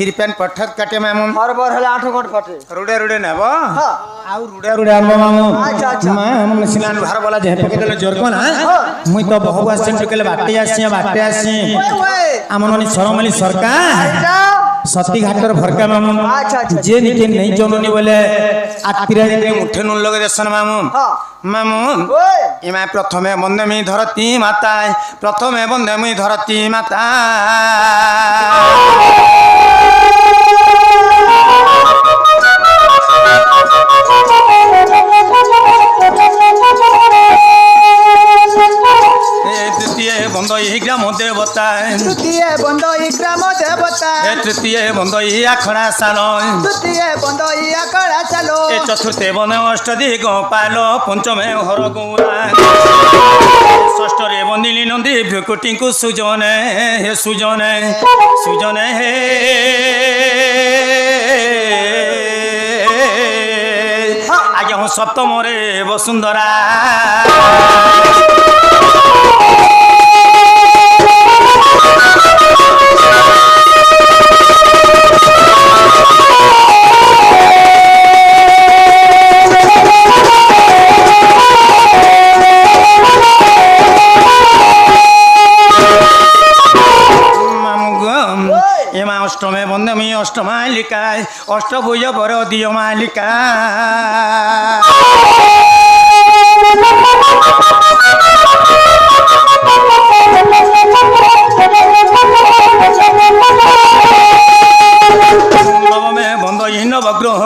हिर पेन पठत काटे मामू हर बार हले 8 घंट फटे रुडे रुडे नेब हां आउ रुडे रुडे आनबो मामू अच्छा अच्छा मामू सिलान भार बोला जे पके देले जोर कोन मुई तो बहु आसी टकेले बाटे आसी आमननी सरमली सरकार सती घाटर भरका मामू जे निके नहीं जननी बोले आतिरा रे मुठे नुन लगे देसन मामू मामू इमा प्रथमे वंदे मी धरती माता प्रथमे वंदे मी धरती माता तृतीय बंद ही ग्राम देवता तृतीय बंद ई ग्राम देवता तृतीय बंद ही आखड़ा साल तृतीय बंद ई आखड़ा चालो चतुर्थ बन अष्टदी गोपाल पंचमे हर गौरा षष्ठ रे बंदिली नंदी भ्युकुटी को सुजने हे सुजने सुजने हे आगे हूँ सप्तम रे वसुंधरा अष्टमे बंदे मी अष्टमालिका अष्टभुज बर दिय मालिका नवमे बंद नवग्रह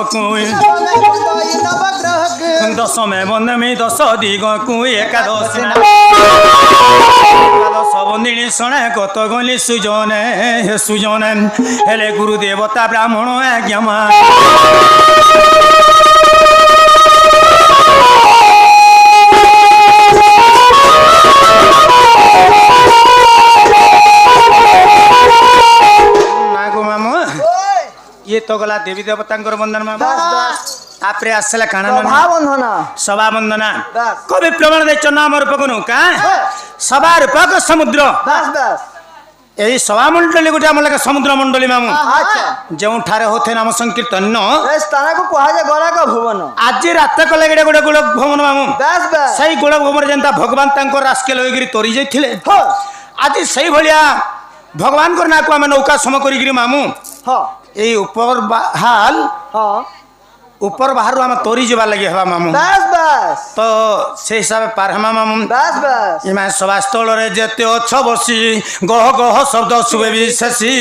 दशमे बंदे मी दश दिग को एकादश बंदिनी शणे गत गली सुजने हे सुजने हेले गुरु देवता ब्राह्मण आज्ञा ये तो गला देवी देवता वंदन मामा आपरे आसला काना सभा वंदना कवि प्रमाण दे नाम रूपकनु का सभा रूपक समुद्र यही सभा मंडली गोटे आम लगे समुद्र मंडली मामू जो ठारे होते नाम संकीर्तन स्थान को कहा जाए गोलक भवन आज रात कले गोटे गोटे गोलक भवन मामू सही गोलक भवन जनता भगवान तांको रास्के लगे तोरी जाइथिले आज सही भलिया भगवान को ना को आम नौका सम करी मामू ये ऊपर हाल ऊपर बाहर आम तोरी जावा लगे हवा मामू तो से हिसाब पार हमा मामू इमा सभा स्थल रे जेते अछ बसी गह गह शब्द सुबे विशेषी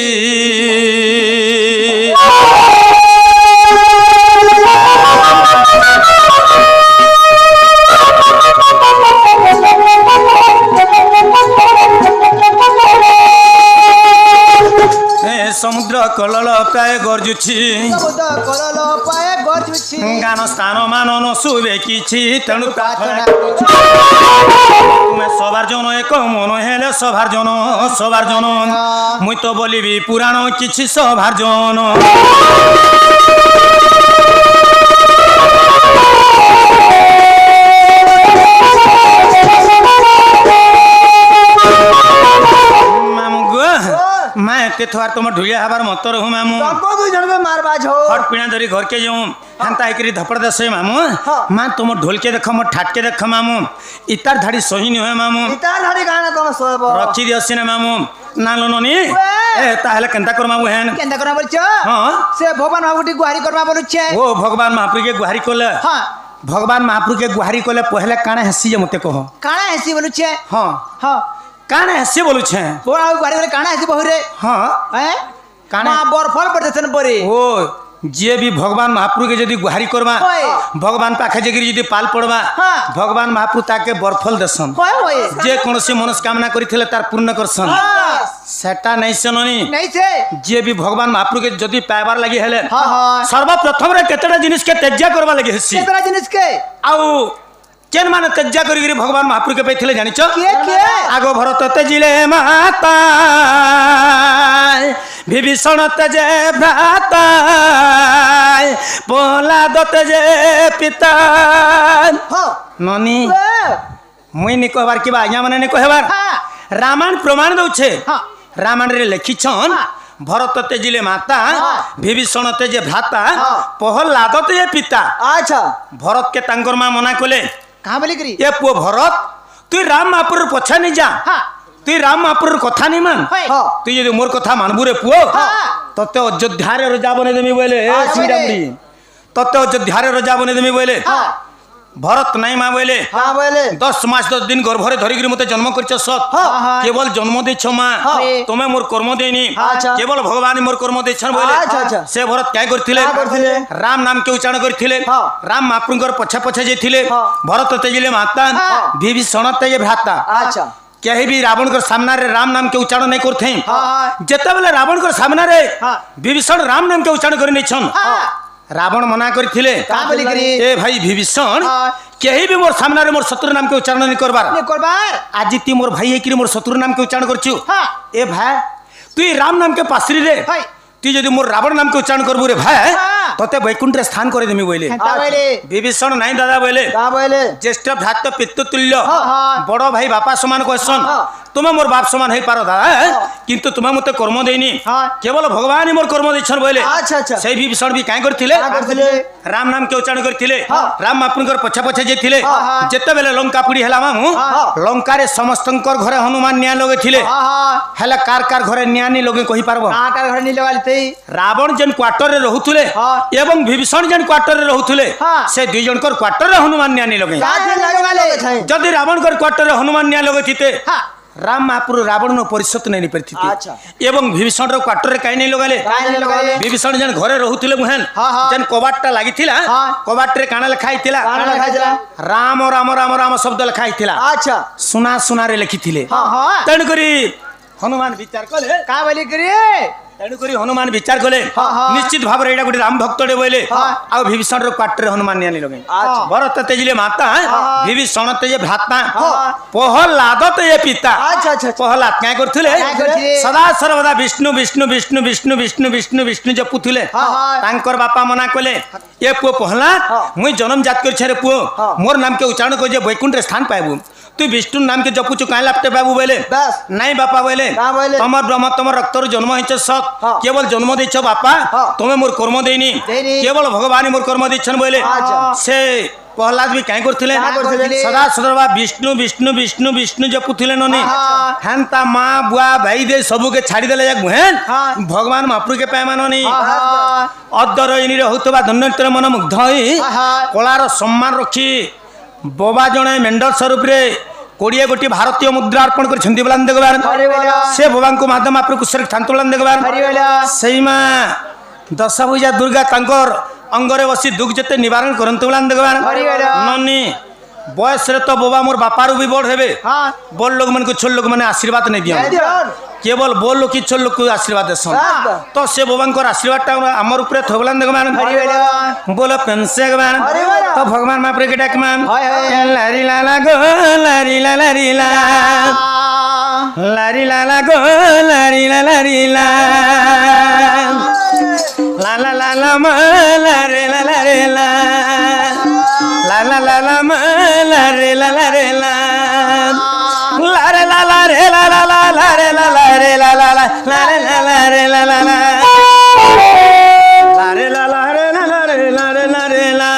समुद्र कलल प्राय गर्जुछि गान स्थान मान न सुबे किछि तेणु प्रार्थना तुमे सबार जन एक मन हेले सबार जन मुई तो बोलिबी पुराण किछि सबार जन मैं तेथवार तुम ढुलिया हबार मत रहू मामू दू जन में मार बाज हो हट पिना धरी घर के जाऊं हंता एकरी धपड़ दसे मामू मां तुम ढोल के देख मोर ठाट के देख मामू इतार धाड़ी सही नहीं है मामू इतार धाड़ी गाना तुम सोबो रखी दियसी ना मामू ना लोननी ए ताहले केनता कर मामू हेन केनता कर बोलछ हां से भगवान महापुटी गुहारी करबा बोलछे ओ भगवान महापुर के गुहारी कोले हां भगवान महापुर के गुहारी कोले पहले काना हसी जे मते कहो काना हसी बोलछे हां हां काना हसी बोलछे बोला गुहारी करे काना हसी बहुरे हां हैं काना बरफल पड़तन परे ओ जे भी भगवान महाप्रभु के जदि गुहारी करबा भगवान पाखे जगिरी जदि पाल पड़बा भगवान महाप्रभु ताके बरफल देसन जे कोनोसी मनोकामना करिथिले तार पूर्ण करसन सेटा नहीं सननी नहीं छे जे भी भगवान महाप्रभु के जदि पाइबार लागि हेले सर्वप्रथम रे केतटा जिनिस के त्याज्य करबा लागि हेसी केतटा जिनिस के आउ केन माने त्याज्य करिगिरी भगवान महाप्रभु के पैथिले जानिछ के आगो भरत तेजिले माता विभीषण तेजे भ्राता प्रहलाद तेजे पिता ननी मुई नि कहबार कि आज्ञा माने नि कहबार रामायण प्रमाण दउछे रामायण रे लिखिछन ভরত তেজিলে মাতা হ্যাঁ। বিভীষণ তেজে ভ্রাতা হ্যাঁ। প্রহ্লাদ তেজে পিতা আচ্ছা ভরত কে তাঙ্কর মা মনা কলে কাহা বলি করি এ পুଅ ভরত তুই রাম মহাপুর পছা নি যা হ্যাঁ তুই রাম মহাপুর কথা নি মান হয় হ্যাঁ তুই যদি মোর কথা মানবু রে পুଅ হ্যাঁ ততে অযোধ্যারে রজা বনে দেমি বলে শ্রীরামড়ি ততে অযোধ্যারে রজা বনে দেমি বলে হ্যাঁ ভরত নাই মা বলে হ্যাঁ বলে 10 মাস 10 দিন গর্ভরে ধরিকি মতে জন্ম করছ সত হ্যাঁ। কেবল জন্ম দিছ মা হ্যাঁ। তুমি মোর কর্ম দেইনি আচ্ছা। কেবল ভগবান মোর কর্ম দিছন বলে আচ্ছা, আচ্ছা। সে ভরত কাই করଥିଲେ কাঁ କରିଥିଲେ? রাম নাম কে উচ্চারণ করଥିଲେ হ্যাঁ। রাম মহাপ্রভুଙ୍କର পଛେ পଛে ଯାଇଥିଲେ হ্যাঁ। ভরত তেজিলে মাতা হ্যাঁ। বিভীଷଣ তেজେ ଭ୍ରାତା আচ্ছা କେହି ବି ରାବଣଙ୍କର ସାମ୍ନାରେ ରାମ ନାମ କେ ଉଚ୍ଚାରଣ ନାଇଁ କରୁଥାଏ ହଁ। ଯେତେବେଳେ ରାବଣଙ୍କର ସାମ୍ନାରେ ହଁ। ବିଭୀଷଣ ରାମ ନାମ କେ ଉଚ୍ଚାରଣ କରି ନେଇଛନ୍ হ্যাঁ ରାବଣ ମନା କରିଥିଲେ কাহা বলি করি ଏ ଭାଇ ବିଭୀଷଣ ହଁ। କେହି ବି ମୋର ସାମ୍ନାରେ ମୋର ଶତ୍ରୁ ନାମ କେ ଉଚ୍ଚାରଣ ନାଇଁ କରବାର নে করবার ଆଜି ତୁ ମୋର ଭାଇ ହେଇକିରି ମୋର ଶତ୍ରୁ ନାମ କେ ଉଚ୍ଚାରଣ କରୁଛୁ হ্যাঁ ଏ ଭାଇ তুই রাম নাম কে পাশরিরে হয় তুই যদি মোর রাবণ নাম কে উচ্চারণ করবু রে ভাই হ্যাঁ। তোতে বৈকুণ্ঠে স্থান করে দেমি বইলে হেতা বলি বিভীষণ নাই দাদা বইলে কাঁ বলে জ্যেষ্ঠ ভ্রাত পিতৃতুল্য হ্যাঁ। বড় ভাই বাপা সমান কোয়েশন হ্যাঁ। তুমি মোর বাপ সমান হই পারো দাদা কিন্তু তুমি মতে কর্ম দেইনি হ্যাঁ। কেবল ভগবান মোর কর্ম দিছন বইলে আচ্ছা আচ্ছা সেই বিভীষণ বি কাই করଥିଲେ কাঁ କରିଥିଲେ রাম নাম কে উচ্চারণ করଥିଲେ হ্যাঁ। রাম আপনার পছা পছা যাইଥିଲେ হ্যাঁ। যেতেবেলে লঙ্কা পুড়ি হেলা মামু হ্যাঁ। লঙ্কারে সমস্তঙ্কর ঘরে হনুমান নিয়া লগাইଥିଲେ হ্যাঁ হ্যাঁ হেলে কার কার ঘরে নিয়া নি লগে কহি পারবো কাহা কার ঘরে নিলে वाली তেই রাবণ যেন কোয়ার্টরে রহুଥିଲେ হ্যাঁ। এবং বিভীষণ যেন কোয়ার্টরে রহুଥିଲେ হ্যাঁ। সে দুই জনকর কোয়ার্টরে হনুমান নিয়া নি লগে কাহা কাছে লাগে লাগে वाले ଥାଏ যদি রাবণকর কোয়ার্টরে হনুমান নিয়া লগাইতে হ্যাঁ রাম মহাপুর রাবণ পরিশোধ নেই পারিথিতে আচ্ছা। এবং বিভীষণর কোয়ার্টরে কাই নেই লগালে কাহা লাগে লগালে বিভীষণ যেন ঘরে রহুଥିଲେ মুহেন হ্যাঁ, হ্যাঁ। যেন কবাটটা লাগিଥିଲା হ্যাঁ। কবাটরে কাଣା লেখা ହେଇଥିଲା କାଣା ଲେଖା ହେଇଥିଲା? রাম রাম রাম রাম শব্দ লেখা ହେଇଥିଲା আচ্ছা ସୁନା ସୁନାରେ ଲେଖିଥିଲେ হ্যাঁ হ্যাঁ ତେଣୁକରି হনুমান বিচার কলে কাহা বলি করি তেণুকরি হনুমান বিচার কলে হ্যাঁ, হ্যাঁ। নিশ্চিত ভাবে এটা গোটে রাম ভক্তটে বইলে হ্যাঁ। আর বিভীষণর কোয়ার্টরে হনুমান নিয়ে লগে আচ্ছা ভরত তেজিলে মাতা বিভীষণ তেজে ভ্রাতা হ্যাঁ। প্রহ্লাদ তেজে পিতা আচ্ছা আচ্ছা প্রহ্লাদ কাই করଥିଲେ কাଇଁ କରିଥିଲେ? সদা সর্বদা বিষ্ণু বিষ্ণু বিষ্ণু বিষ্ণু বিষ্ণু বিষ্ণু বিষ্ণু জপুଥିଲେ হ্যাঁ, হ্যাঁ। তাঙ্কর বাপা মনা কলে এ পুଅ প্রহ্লাদ হ্যাঁ। মুই জন্ম জাত করছে রে পুଅ হ্যাঁ। মোর নাম কে উচ্চারণ করে বৈকুণ্ঠে স্থান পাইবু তুই বিষ্ণু নাম কে জপুছু কাই লাপটে পাবু বলে বাস নাই বাপা বলে না বলে। তোমার ব্রহ্ম তোমার রক্তর জন্ম হয়েছে সৎ হ্যাঁ। কেবল জন্ম দিচ্ছ বাপা হ্যাঁ। তুমি মোর কর্ম দেইনি দেইনি। কেবল ভগবান মোর কর্ম দিচ্ছন বলে আচ্ছা। সে প্রহ্লাদ বি কাই করଥିଲେ কাଁ କରିଥିଲେ? সদা সদা বিষ্ণু বিষ্ণু বিষ্ণু বিষ্ণু জপুଥିଲେ ননি হ্যাঁ। হেন তা মা বুয়া ভাই দে সবুকে ছাড়ি দেলে যাক হেন হ্যাঁ। ভগবান মহাপ্রভুকে পাইমা ননি হ্যাঁ অদ্দর ইনিরে হউতবা ধন্যন্তর মন মুগ্ধ হই হ্যাঁ। কলার সম্মান রক্ষি বোবা জনে মেন্ডল স্বরূপরে 20 গোটি ভারতীয় মুদ্রা অর্পণ କରିଛନ୍ତି বলান দেখবার হরিবলা সে ভগବାନଙ୍କୁ ମାଧବ ମହାପ୍ରଭୁ କୁଶରେ ଥାନ୍ତୁଳାନ ଦେଖବାର ହରିବଲା ସେଇ ମା ଦଶଭୁଜା ଦୁର୍ଗା ତାଙ୍କର ଅଙ୍ଗରେ ବସି ଦୁଃଖ ଯେତେ ନିବାରଣ କରନ୍ତୁ ବଲାନ ଦେଖବାର ହରିବଲା ନନି ବୟସରେ ତ ବୋବା ମୋର ବାପାରୁ ବି ବଡ଼ ହେବେ হ্যাঁ ବଡ଼ ଲୋକମାନଙ୍କୁ ଛୋଟ ଲୋକମାନେ ଆଶୀର୍ବାଦ ନେଇ ଦିଅନ୍ତି দিয়ন କେବଳ ବଡ଼ ଲୋକ କି ଛୋଟ ଲୋକ ଆଶୀର୍ବାଦ ଦେସନ୍ ବାସ୍। ତ ସେ ବୋବାଙ୍କର ଆଶୀର୍ବାଦଟା ଆମର ଉପରେ ଥୋବଲାନ ଦେଖବାର ହରିବଲା बोल पेंसे गवान हरिबला। तो भगवान महाप्रे के डाकमान हाय, हाय। लारी लाला गो लारी ला लारी ला लारी लाला गो लारी ला लारी ला ला ला ला ला मा ला रे ला ला ला ला मा ला रे ला रे ला रे ला ला रे ला रे ला ला रे ला ला ला रे ला ला रे ला ला रे ला रे ला रे ला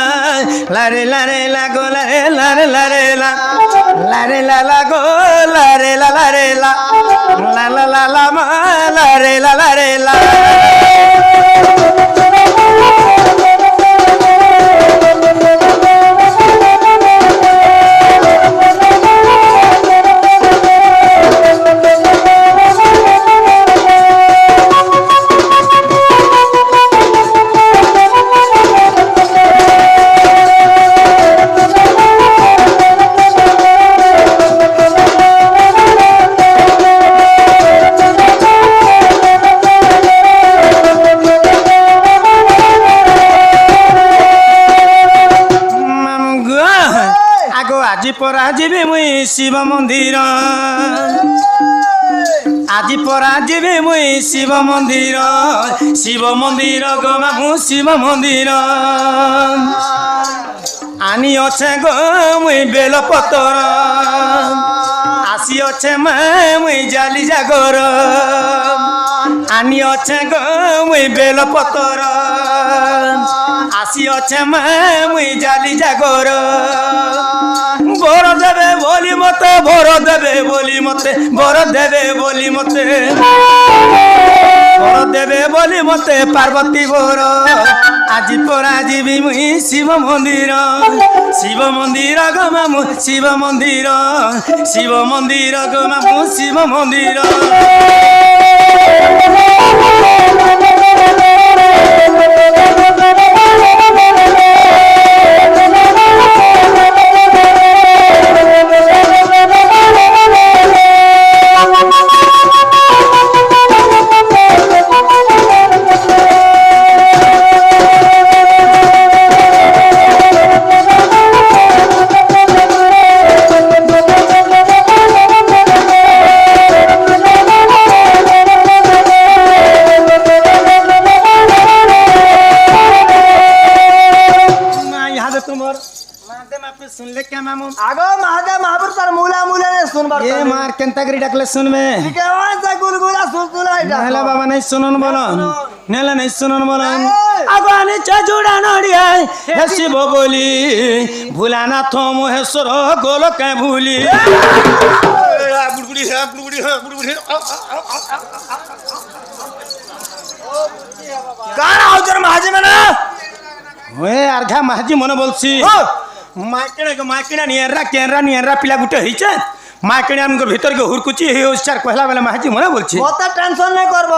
ला रे ला रे ला गो ला रे ला रे ला रे ला ला रे ला ला गो ला रे ला रे ला ला ला ला ला मा ला रे ला रे ला আজি পরা যাবে মুই শিব মন্দির আজি পরা যাবে মুই শিব মন্দির গো মামু শিব মন্দির আনি অছে গো মুই বেলপতর আসি অছে মা মুই জালি জাগর আনি অছে গো মুই বেল পতর আসি অছে মা মুই জালি জাগর বর দেবে বলি মতে বর দেবে বলি মতে বর দেবে বলি মতে বর দেবে বলি মতে পার্বতী বর আজি পরা যাবি মুই শিব মন্দির গো মামু শিব মন্দির গো মামু শিব মন্দির सुनले क्या मामू আগো महादेव महापुर तार मूला मूला ने सुनबार ये मार केंतागरी डाकले सुन में केवन सा गुलगुला सुलसुला এটা नेला बाबा नहीं सुनन बोलो नेला नहीं सुनन बोलो आगवाने चजुड़ा नड़िया हे शिव बोली भुलाना थो मोहेश्वर गोल के भूली গান আউজর মাঝে মানে ওয়ে আরঘা মাঝি মনে বলছি মাইকিনা নিয়ারা পিলা গুটে হইছে মাইকিনা আমগর ভিতর কে হুরকুচি হে উচ্চার কহলা বেলা মাঝি মনে বলছি মত টেনশন নাই করব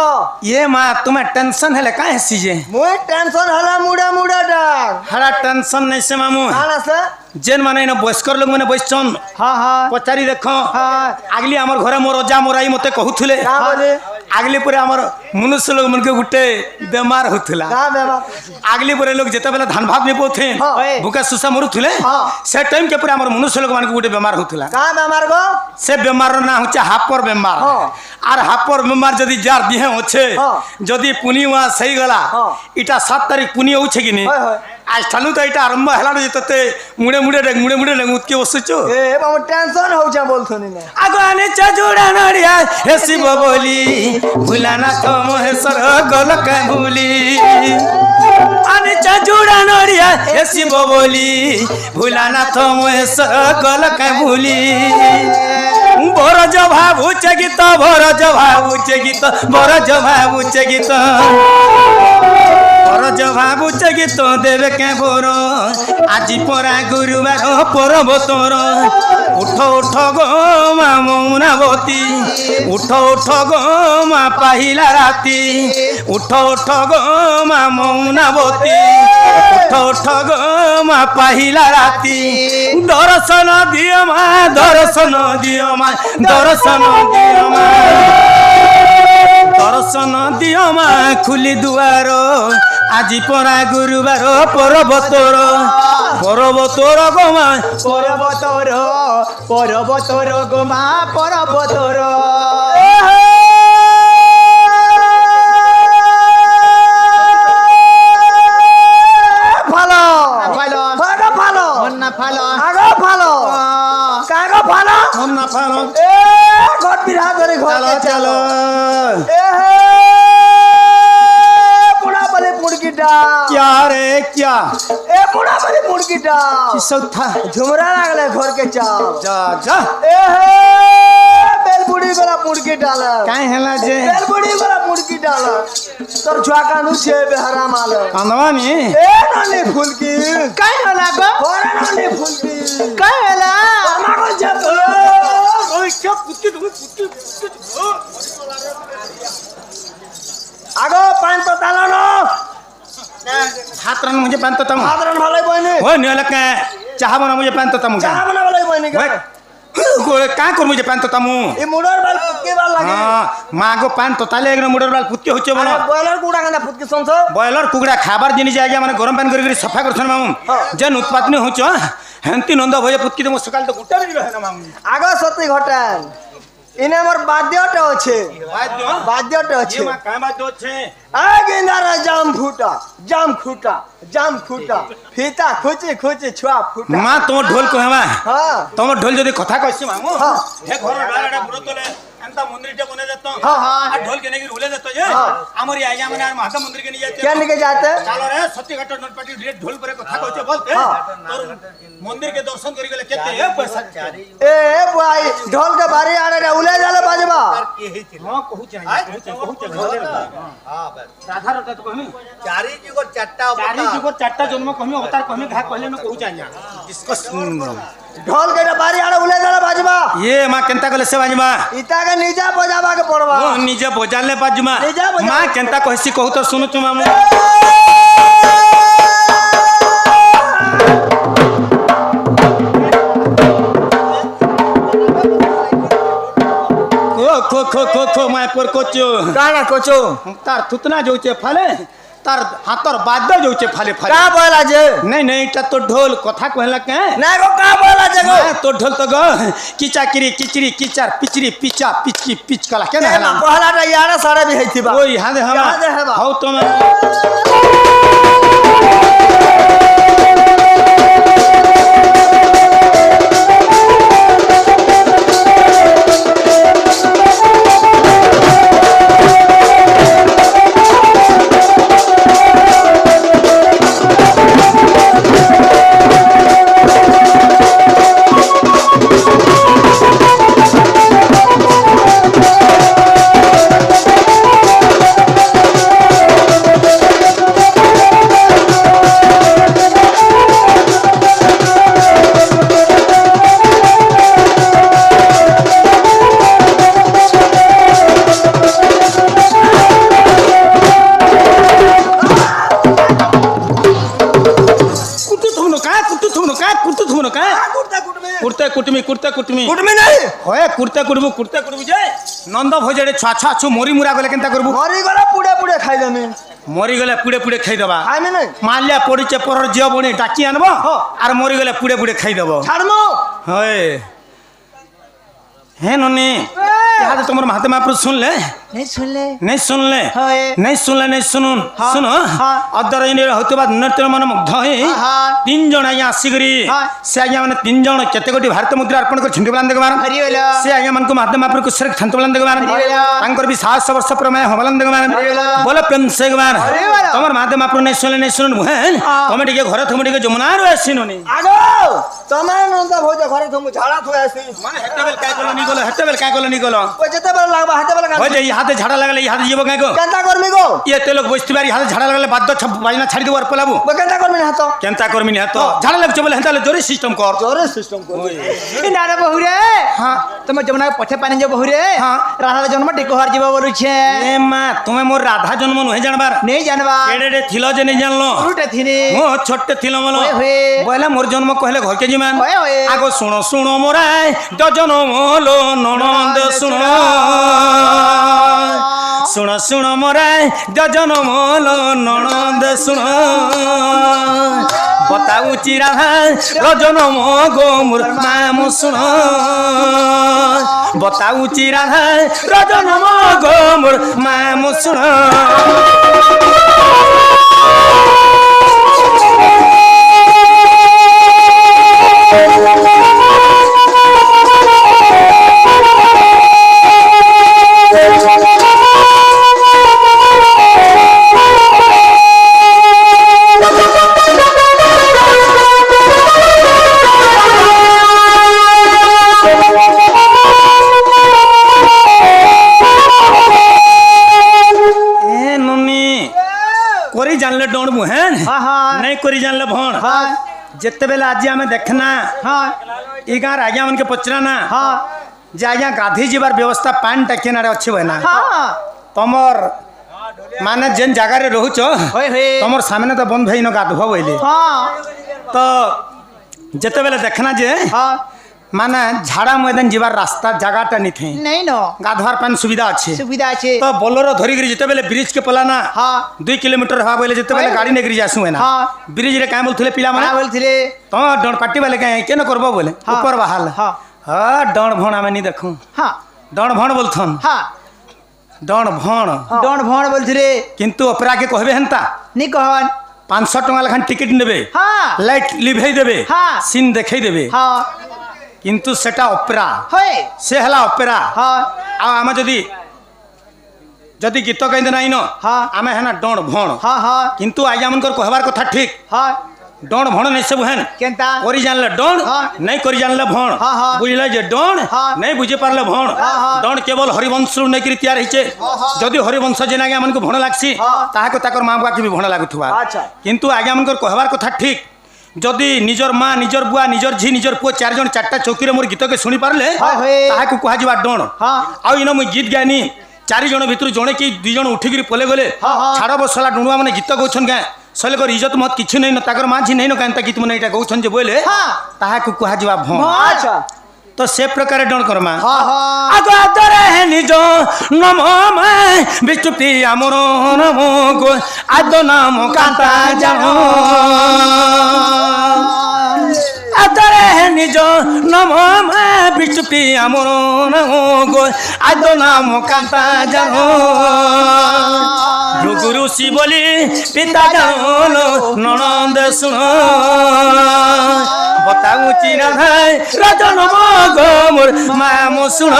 ये माँ तुम्हें टेंशन है का है सीजे মুই টেনশন হলা মুড়া মুড়া ডাক हरा टेंशन नहीं से मामू কান আছে जेन माने न बयस्कर लोग माने बसचन हां हां पचारी देखो हां आगली हमर घरे मोर रजा मोराई मते कहूथले का बोले आगली पुरे हमर मनुष्य लोग मन के गुटे बीमार होथला का बेबा आगली पुरे लोग जेते बेला धान भात ने पोथे हाँ। भूखा सुसा मरुथले हाँ। से टाइम के पुरे हमर मनुष्य लोग मान के गुटे बीमार होथला का बेमार गो से बीमार ना होचे हापर बीमार हाँ। আর হাপর বেমার যদি যার দিহে আছে हाँ। যদি পুনিয়া সেই গলা हाँ। এটা 7 তারিখ পুনি হচ্ছে কিনি হয় হয় আজ ঠানু তো এটা আরম্ভ হেলানো যেতে মুড়ে মুড়ে উতকে বসছো এ বাবু টেনশন হউছা বলছনি না আগানে চজুড়া নড়িয়া হে শিব বলি ভুলানা তো মহেশ্বর গোলক ভুলি আনে চজুড়া নড়িয়া হে শিব বলি ভুলানা তো মহেশ্বর গোলক ভুলি বরজ ভাবুছে গীত বরজ ভাবুছে গীত বরজ ভাবুছে গীত বরজ ভাবুছে গীত দেবে কে বর আজি পরা গুরুবার পরব তোর উঠ উঠ গো মা মৌনাবতী উঠ উঠ গো মা পাহিলা রাতি উঠ উঠ গো মা মৌনাবতী উঠ উঠ গো মা পাহিলা রাতি দর্শন দিও মা দর্শন দিও মা দর্শন দিও মা দর্শন দিও মা খুলি দুয়ার আজি পরা গুরুবার পর্বতর পর্বতর গো মা পর্বতর গো মা পর্বতর ভালো ভালো ভালো ভালো না ভালো আগো ভালো কাগো ভালো মন না ফালো এ ঘট বিরা করে ঘর চলো চলো এ পুরা বলে মুরগিটা क्या रे क्या এ পুরা বলে মুরগিটা सब था ঝুমরা লাগলে ঘর के चाल जा जा ए बेल बुड़ी वाला मुर्गी डाला काहे हला जे बेल बुड़ी वाला मुर्गी डाला तोर झुआकानु छे बेहरा माल अंदवानी ए नानी फुलकी काहे हला गो होरे नानी फुलकी काहे हला मागो जब ओई क्या पुत्ती आगो पान तो ताला न हाथ रन मुझे पान तो तम साधारण भाले बहिनी हो निहला का चाह बना मुझे पान तो तम चाह बना वाले बहिनी का का कर मुझे पान तो तमु ए मुडर बाल पुत्के बाल लागे हां मागो पान तो ताले एक मुडर बाल पुत्के होचे बनो बॉयलर कुडा गंदा पुत्के संस बॉयलर कुगड़ा खाबार जिनि जागे माने गरम पानी करी सफा करछन मामू जन उत्पादन होचो हेंती नंद भजे पुत्की तो सकाल तो गुटा भी रहे ना मामू आगो सती घटान इने हमर बाध्यटा আছে বাদ্যটা আছে ये का बात होचे আগে নারা জাম খুটা ফিতা খুচি ছুয়া ফুটা मां तो ढोल को हवा हां तुम ढोल जदि कथा कहसी मामू हाँ। हे घर डालाडा बुरो तले एंता मंदिर टे बने देतो हाँ, हाँ। आ ढोल के नेगी रुले देतो जे हमर आजा माने महाका मंदिर के नहीं जाते क्या लेके जाते चलो रे सत्य घाट नटपाटी ढेर ढोल पर कथा कहते बोलते तोर मंदिर के दर्शन करी गेले केते ए पैसा ए भाई ढोल के बारी आने रे उले जाले बाजबा हां कहू चाहिए हां बस राधा रटा तो कहमी चारी जी को चट्टा चारी जी को चारटा जन्म कहमी अवतार कहमी घा कहले न कहू चाहिए इसको ढोल के बारी आने उले जाले बाजबा ये मां केंता कले से बाजमा इता के निजा बजाबा के पड़बा ओ निजे बजाले बाजमा निजा बजा- मां केंता कहसी कहू तो सुनु तुम मामू खो खो खो खो माय पर कोचो काना कोचो तार थुतना जोचे फाले तार हाथर बाद्य जोचे फाले फाले का बोला जे नहीं नहीं इटा तो ढोल कथा कहला के ना को का बोला जे गो तो ढोल तो गो किचा किरी किचरी किचार पिचरी पिचा पिचकी पिच कला के ना ना पहला रे यार सारे भी हैती बा ओई हादे हम यादे है बा। हाउ तो मैं कुर्ते कुटमी कुटमी नहीं होए कुर्ते कुटबू जे नंद भोजड़े छाछा छु मोरी मुरा गले केनता करबू मरी गला पुड़े पुड़े खाई देमे मरी गले पुड़े पुड़े खाई दबा खाई में नहीं माल्या पड़ीचे पर जियो बणी डाकी आनबो आर मरी गले पुड़े पुड़े खाई दबो छाड़मो होए हे ननी याद तुमर महात्मा पर सुन ले नहीं सुन ले नहीं सुन ले होए नहीं सुन ले नहीं सुनुन हाँ, सुनो हाँ। अदर इन होते बाद नृत्य मन मुग्ध होई हाँ। तीन जण आया आसीगरी हाँ। से आया माने तीन जण केते कोटी भारत मुद्रा अर्पण कर छिंडी बलान देगवार हरि बोला से आया मन को महात्मा पर को सिर खंत बलान देगवार हरि बोला। तांकर भी 700 वर्ष प्रमेय होबलान देगवार हरि बोला। बोले प्रेम से गवार हरि बोला। तमर महात्मा पर नहीं सुन ले नहीं सुनुन मुहेन हाँ। तमे टिके घर थमे टिके जमुना रो आसीनोनी आगो तमारा नंद भोज घरे तुम झाड़ा थो ऐसी माने हेटेबेल काय कोलो नी गोलो हेटेबेल काय कोलो नी गोलो ओ जते बल लागबा हते बल हो जे हाथे झाड़ा लगले हाथे जीव काय को केंता करमी गो ये ते लोग बस्ती बारी हाथे झाड़ा लगले बाद छप बाजना छाड़ी देवर पलाबू बो केंता करमी हातो केंता करमी नि हातो झाड़ा लग चबले हंताले जोरे सिस्टम कर जोरे सिस्टम को इ नारे बहुरे हां तुम जमुना पछे पानी जे बहुरे हाँ। राधा जन्म टिकोहर जीव बोलु छे ए मां तुमे मोर राधा जन्म नुहे जानबार नहीं जानबा एडे थिलो जे नहीं जानलो उरुटे थिनी मो छोटे थिलो मलो ओए होए। बोला मोर जन्म कहले घर के जिमान ओए होए। आगो सुनो सुनो मोराय दजन मोलो ननंद सुनो सुनो सुनो मोराय दजन मोलो ननंद सुनो बताऊ चिरा रजन मो गो मोर मामु सुनो बताऊ चिरा रजन मो गो मोर मामु सुनो करी जानले डोण मुहेन हां हां नहीं करी जानले भण हां जिते बेले आज आमे देखना हां ई गाँ राजा मन के पचराना हां जे आज्ञा गाधी जीवार व्यवस्था पान टाकिए नारे अच्छी बना हां तमर माने जेन जगह रे रहूच होय होय तमर सामने तो बंद भई न गाधुआ बोले हां तो जिते बेले देखना जे हां माने झाड़ा मैदान जीवार रास्ता जगहटा नहीं थे नहीं नो गाधवार पान सुविधा अच्छे सुविधा छे तो बोलोरो धरी गिरी जिते बेले ब्रिज के पलाना हां 2 किलोमीटर हवा बोले जिते बेले गाड़ी नेगरी जासु है ना हाँ। ब्रिज रे काय बोलथले पिला मां माने बोलथिले तो डण पार्टी वाले काय केन करबो बोले हाँ। ऊपर बहाल हाँ। हां डण भण आमे नहीं देखू हां डण भण बोलथन हां डण भण डोन भण बोलथिले किंतु अपरा के कहबे हंता नी कहन 500 टका लखन टिकट नेबे हां लाइट लिभे देबे हाँ। सीन देखै देबे हां কিন্তু সেটা অপেরা হয়ে সে হেলা অপেরা হ্যাঁ ଆଉ ଆମେ ଯଦି ଗୀତ ଗାଇତେ ନାଇନ ହଁ ଆମେ ହେନା ଡଣ ଭଣ ହଁ ହଁ କିନ୍ତୁ ଆଜ୍ଞା ମାନଙ୍କର କହିବାର କଥା ଠିକ ହଁ ଡଣ ଭଣ ନାଇଁ ସବୁ ହେନ୍ କେନ୍ତା କରି ଜାଣିଲେ ଡଣ ହଁ। ନାଇଁ କରି ଜାଣିଲେ ଭଣ ହଁ, ହଁ। ବୁଝିଲେ ଯେ ଡଣ ହଁ। ନାଇଁ ବୁଝି ପାରିଲେ ଭଣ ହଁ, ହଁ। ଡଣ କେବଳ ହରିବଂଶରୁ ନେଇକରି ତିଆରି ହେଇଛେ ଯଦି ହରିବଂଶ ଯେନ୍ ଆଜ୍ଞା ମାନଙ୍କୁ ଭଣ ଲାଗ୍ସି ହଁ। ତାହାକୁ ତାଙ୍କର ମା ବୁଆକେ ବି ଭଣ ଲାଗୁଥିବା ଆଚ୍ଛା। କିନ୍ତୁ ଆଜ୍ଞା ମାନଙ୍କର କହିବାର କଥା ଠିକ যদি নিজর মা নিজর বুয়া নিজর ঝি নিজর পুଅ চারজন চারটা চৌকিরে মোর গীতকে শুনি পারলে হয়, হয়। তাহাকে কুহাଯିবা ডণ ହଁ। ଆଉ ଇନ ମୁଇଁ ଗୀତ ଗାଇନି 4 ଜଣ ଭିତରୁ ଜଣେ କି 2 ଜଣ ଉଠିକିରି ପଲେ ଗଲେ ହଁ, ହଁ। ଛାଡ଼ ବସଲା ଡୁଣୁଆ ମାନେ ଗୀତ ଗାଉଛନ୍ ଗାଁ ସଲେକର ଇଜତ ମତ କିଛି ନେଇନ ତାଙ୍କର ମା ଝି ନେଇନ କାନ୍ତା ଗୀତ ମାନେ ଏଇଟା ଗାଉଛନ୍ ଯେ ବୋଇଲେ ହଁ। ତାହାକୁ କୁହାଯିବା ଭଣ ଆଚ୍ଛା ତ ସେ ପ୍ରକାର ଡଣ କରମା ହଁ ହଁ ଆଗ ଆଦରେ ନିଜ ନମ ମା ବିଷ୍ଣୁପ୍ତି ଆମର ନମ ଗো ଆଦ ନାମ କାନ୍ତା ଜାଣ আদরে নিজ নম মা বিষ্ণুপ্তি আমার নাম গো আদ নাম কান্তা জানো গুরু শিবলি পিতা জানো ননন্দ শুণ বতাউচি না ভাই রাজন গো মোর মা মো শুণ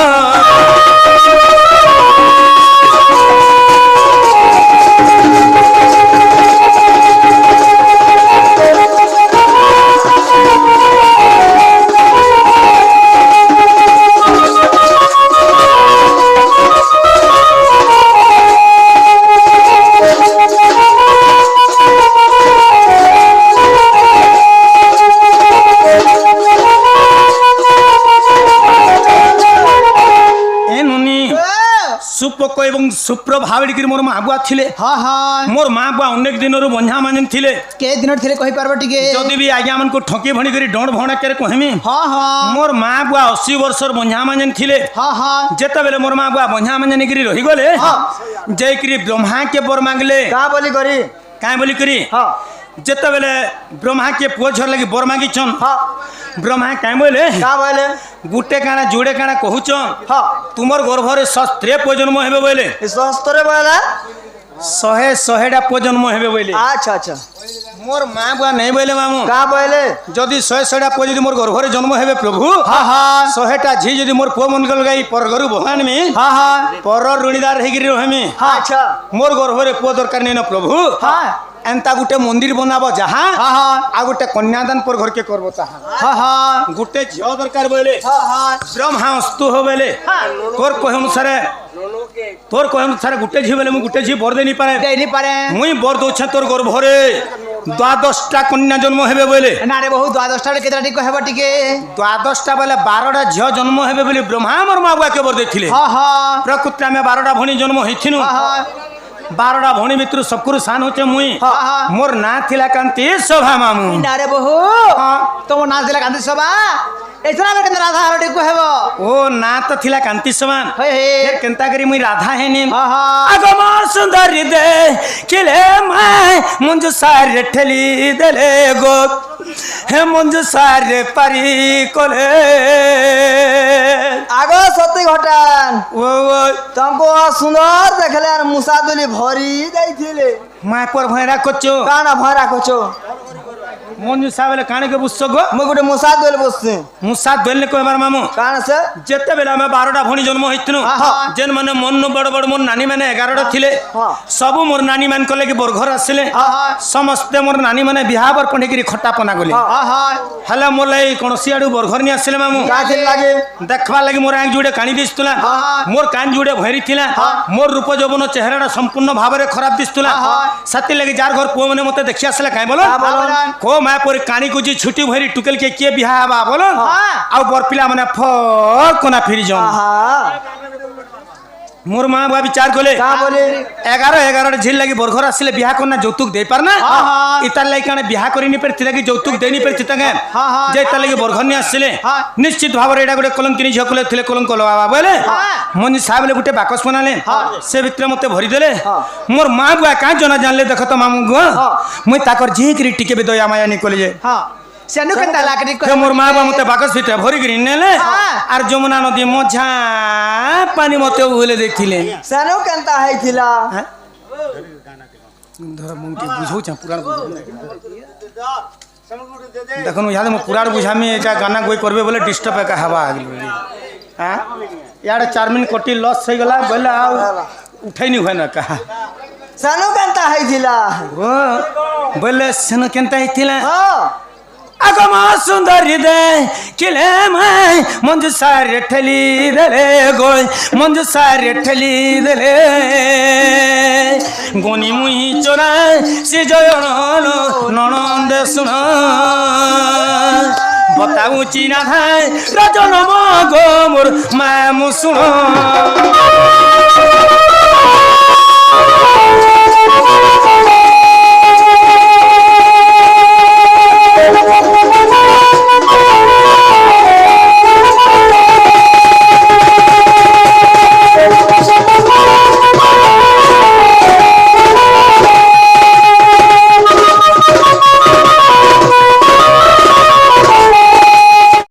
সুপোক এবং সুপ্রভাবড়ি মোর মা বুয়া ଥିଲେ ହଁ ହଁ মোর মা বুয়া অনেক দিনରୁ বঞ্ঝা মানে ଥିଲେ কে দিন ଥିଲେ କହିପାରିବ ଟିକେ যদি বি আজ্ঞা মানকু ঠকি ভণি করে ডণ ভণা কেরে কহমি ହଁ ହଁ মোর মা বুয়া 80 বর্ষর বঞ্ঝা মানে ଥିଲେ ହଁ ହଁ যেতবেলে মোর মা বুয়া বঞ্ঝা মানে নিকরি রহি গলে যাইকরি ব্রহ্মা কে বর মাগলে କା ବୋଲି କରି কাই বলি করি ହଁ যেতবেলে ব্রহ্মা কে পুଅ ঝর লাগি বর মাগিছন ହଁ ব্রহ্মা কাই বলে କା ବୋଇଲେ গুটে কাଣା জুড়ে কাଣା কহুছন ହଁ তুমর গর্ভরে শস্ত্রে পুଅ জন্ম হেবে বলে ଏ ଶସ୍ତ୍ରରେ ବୋଇଲା 100টা পুଅ জন্ম হেবে বলে ଆଚ୍ଛା ଆଚ୍ଛା মোর মা বুয়া নেই বলে মামু କା ବୋଇଲେ যদি 100টা পুଅ যদি মোর গর্ভরে জন্ম হেবে প্রভু ହଁ ହଁ 100টা ঝি যদি মোর পুଅ মনকল গাই পরগরু ভগানমি ହଁ ହଁ পর ঋণীদার হেগিরি রহমি ଆଚ୍ଛା মোর গর্ভরে পুଅ দরকার নেই না প্রভু ହଁ এন্তা গুটে মন্দির বনাব যাহা ହଁ ହଁ আর গোটে কন্যাদান পর ঘরকে করব তাহা ହଁ ହଁ গুটে ঝিও দরকার বলে ହଁ ହଁ ব্রহ্মা অস্তু হবেলে তোর কহে অনুসারে গুটে ঝি বলে মু গুটে ঝি বর দেনি পারে ଦେଇନି ପାରେ মুই বর দৌছে তোর গর্ভরে 12টা কন্যা জন্ম হেবে বলে ନା ରେ ବହୁ 12ଟା ବେଳେ କେତେଟା ଟିକେ କହିବ ଟିକେ 12টা বলে 12টা ঝিও জন্ম হেবে বলে ব্রহ্মা মোর মা বুয়াকে বর ଦେଇଥିଲେ ହଁ ହଁ প্রকৃতি আমি 12টা ভণী জন্ম হইছিনু ହଁ ହଁ 12টা ভণী ভিতর সবকুরু সান হচ্ছে মুই ହଁ ହଁ মোর না থিলা কান্তি শোভা মামু ନା ରେ ବହୁ ତମ ନାଁ ଥିଲା କାନ୍ତି ସଭା ଏଥର ଆମେ କେତେ ରାଧା ହର ଟିକେ କହିବ ও না তো থিলা কান্তি সমান ହେ ହେ ফের কেনতা করি মুই রাধা হেনি ହଁ ହଁ আগম সুন্দরী দে কিলে মাই মঞ্জু সারে ঠেলি দেলে গো হে মঞ্জু সারে পারি কোলে আগ সত্যি ঘটান ও ও ତମକୁ ସୁନ୍ଦର ଦେଖିଲେ আর ମୁସା ଦୁଲି ଭରି ଦେଇଥିଲେ মাই পর ভয়রা করছো କାଣା ଭରା କରୁଛ মঞ্জু সাবেলে কানে কে বুঝছো গো ମୁଁ ଗୋଟେ ମୁସା ଦୁଲି ବସছি মুসা দলে কইবার মামু କାଣା ସେ যেতেবেলে আমি 12টা ভণী জন্ম হইতিনু হ্যাঁ। যেন মানে মন বড় বড় মোর নানি মানে 11টা থিলে হ্যাঁ। সবু মোর নানি মান কলে কি বরঘর আসলে হ্যাঁ, হ্যাঁ। সমস্তে মোর নানি মানে বিহা বর পণ্ডিকিরি খটা পনা গলে ହଁ ହଁ হেলে মোর লাই কোনসি আড়ু বরঘর নি আসলে মামু କାଥିର ଲାଗେ দেখবা লাগি মোর আঁখ জুড়ে কানি দিস্তুলা হ্যাঁ, হ্যাঁ। মোর কান জুড়ে ভরি থিলা হ্যাঁ। মোর রূপ যৌবন চেহারাটা সম্পূর্ণ ভাবে খারাপ দিস্তুলা হ্যাঁ, হ্যাঁ। সাথে লাগি যার ঘর পুଅ মানে মতে দেখি আসলে কাই বলো হ্যাঁ, বলো। কো মা পরি কানি কুজি ছুটি ভরি টুকেল কে কিয়ে বিহা হবা বলো হ্যাঁ। আউ বর পিলা মানে ফর কোনা ফিরি জন আহা মোর মা বাবা বিচার কলে কা বলে 11 ঝিল লাগি বরঘর আসলে বিহা করনা যৌতুক দেই পার না হ্যাঁ, হ্যাঁ। ইতার লাগি কানে বিহা করি নি পারতি লাগি যৌতুক দেই নি পারতি তাকে হ্যাঁ, হ্যাঁ। যে তার লাগি বরঘর নি আসলে হ্যাঁ। নিশ্চিত ভাবে এটা গোটে কলঙ্কিনী ঝিও কলে থিলে কলঙ্ক লবা বলে হ্যাঁ। মনি সাহেব বলে গোটে বাকস বনালে হ্যাঁ। সে ভিতরে মতে ভরি দেলে হ্যাঁ। মোর মা বুয়া কাঁ জনা জানলে দেখ তো মামু গো হ্যাঁ। মুই তাকর জিকরি টিকে বে দয়া মায়া নি কলে যে ହଁ ସେନୁ କେନ୍ତା ଲାଗେ ଟିକେ হে মোর মা বাবা মতে বাকস ভিতরে ভরি গরি নেলে হ্যাঁ। আর যমুনা নদী মঝা পানি মতে উলে দেখଥିଲେ ସେନୁ କେନ୍ତା ହେଇଥିଲା ধর মুই বুঝাউছা পুরাণ দেখুন ইহাদে মো পুরার বুঝামি এটা গানা গই করবে বলে ডিস্টার্ব একা হবা হ্যাঁ ইয়ারে 4 মিনিট কটি লস হয়ে গলা বলে আউ উঠাইনি হয় না কা সানো কান্তা হইছিলা ও বলে সেন কেনতা হইতিলা হ্যাঁ আগম সুন্দর হৃদয় কিলে মাই মঞ্জু সারে ঠেলি দেলে গোয় মঞ্জু সারে ঠেলি দেলে গনি মুই চোরা সে জয়ন ননন্দ শুন বতাউ চিনা ধাই রজন গো মোর মামু শুন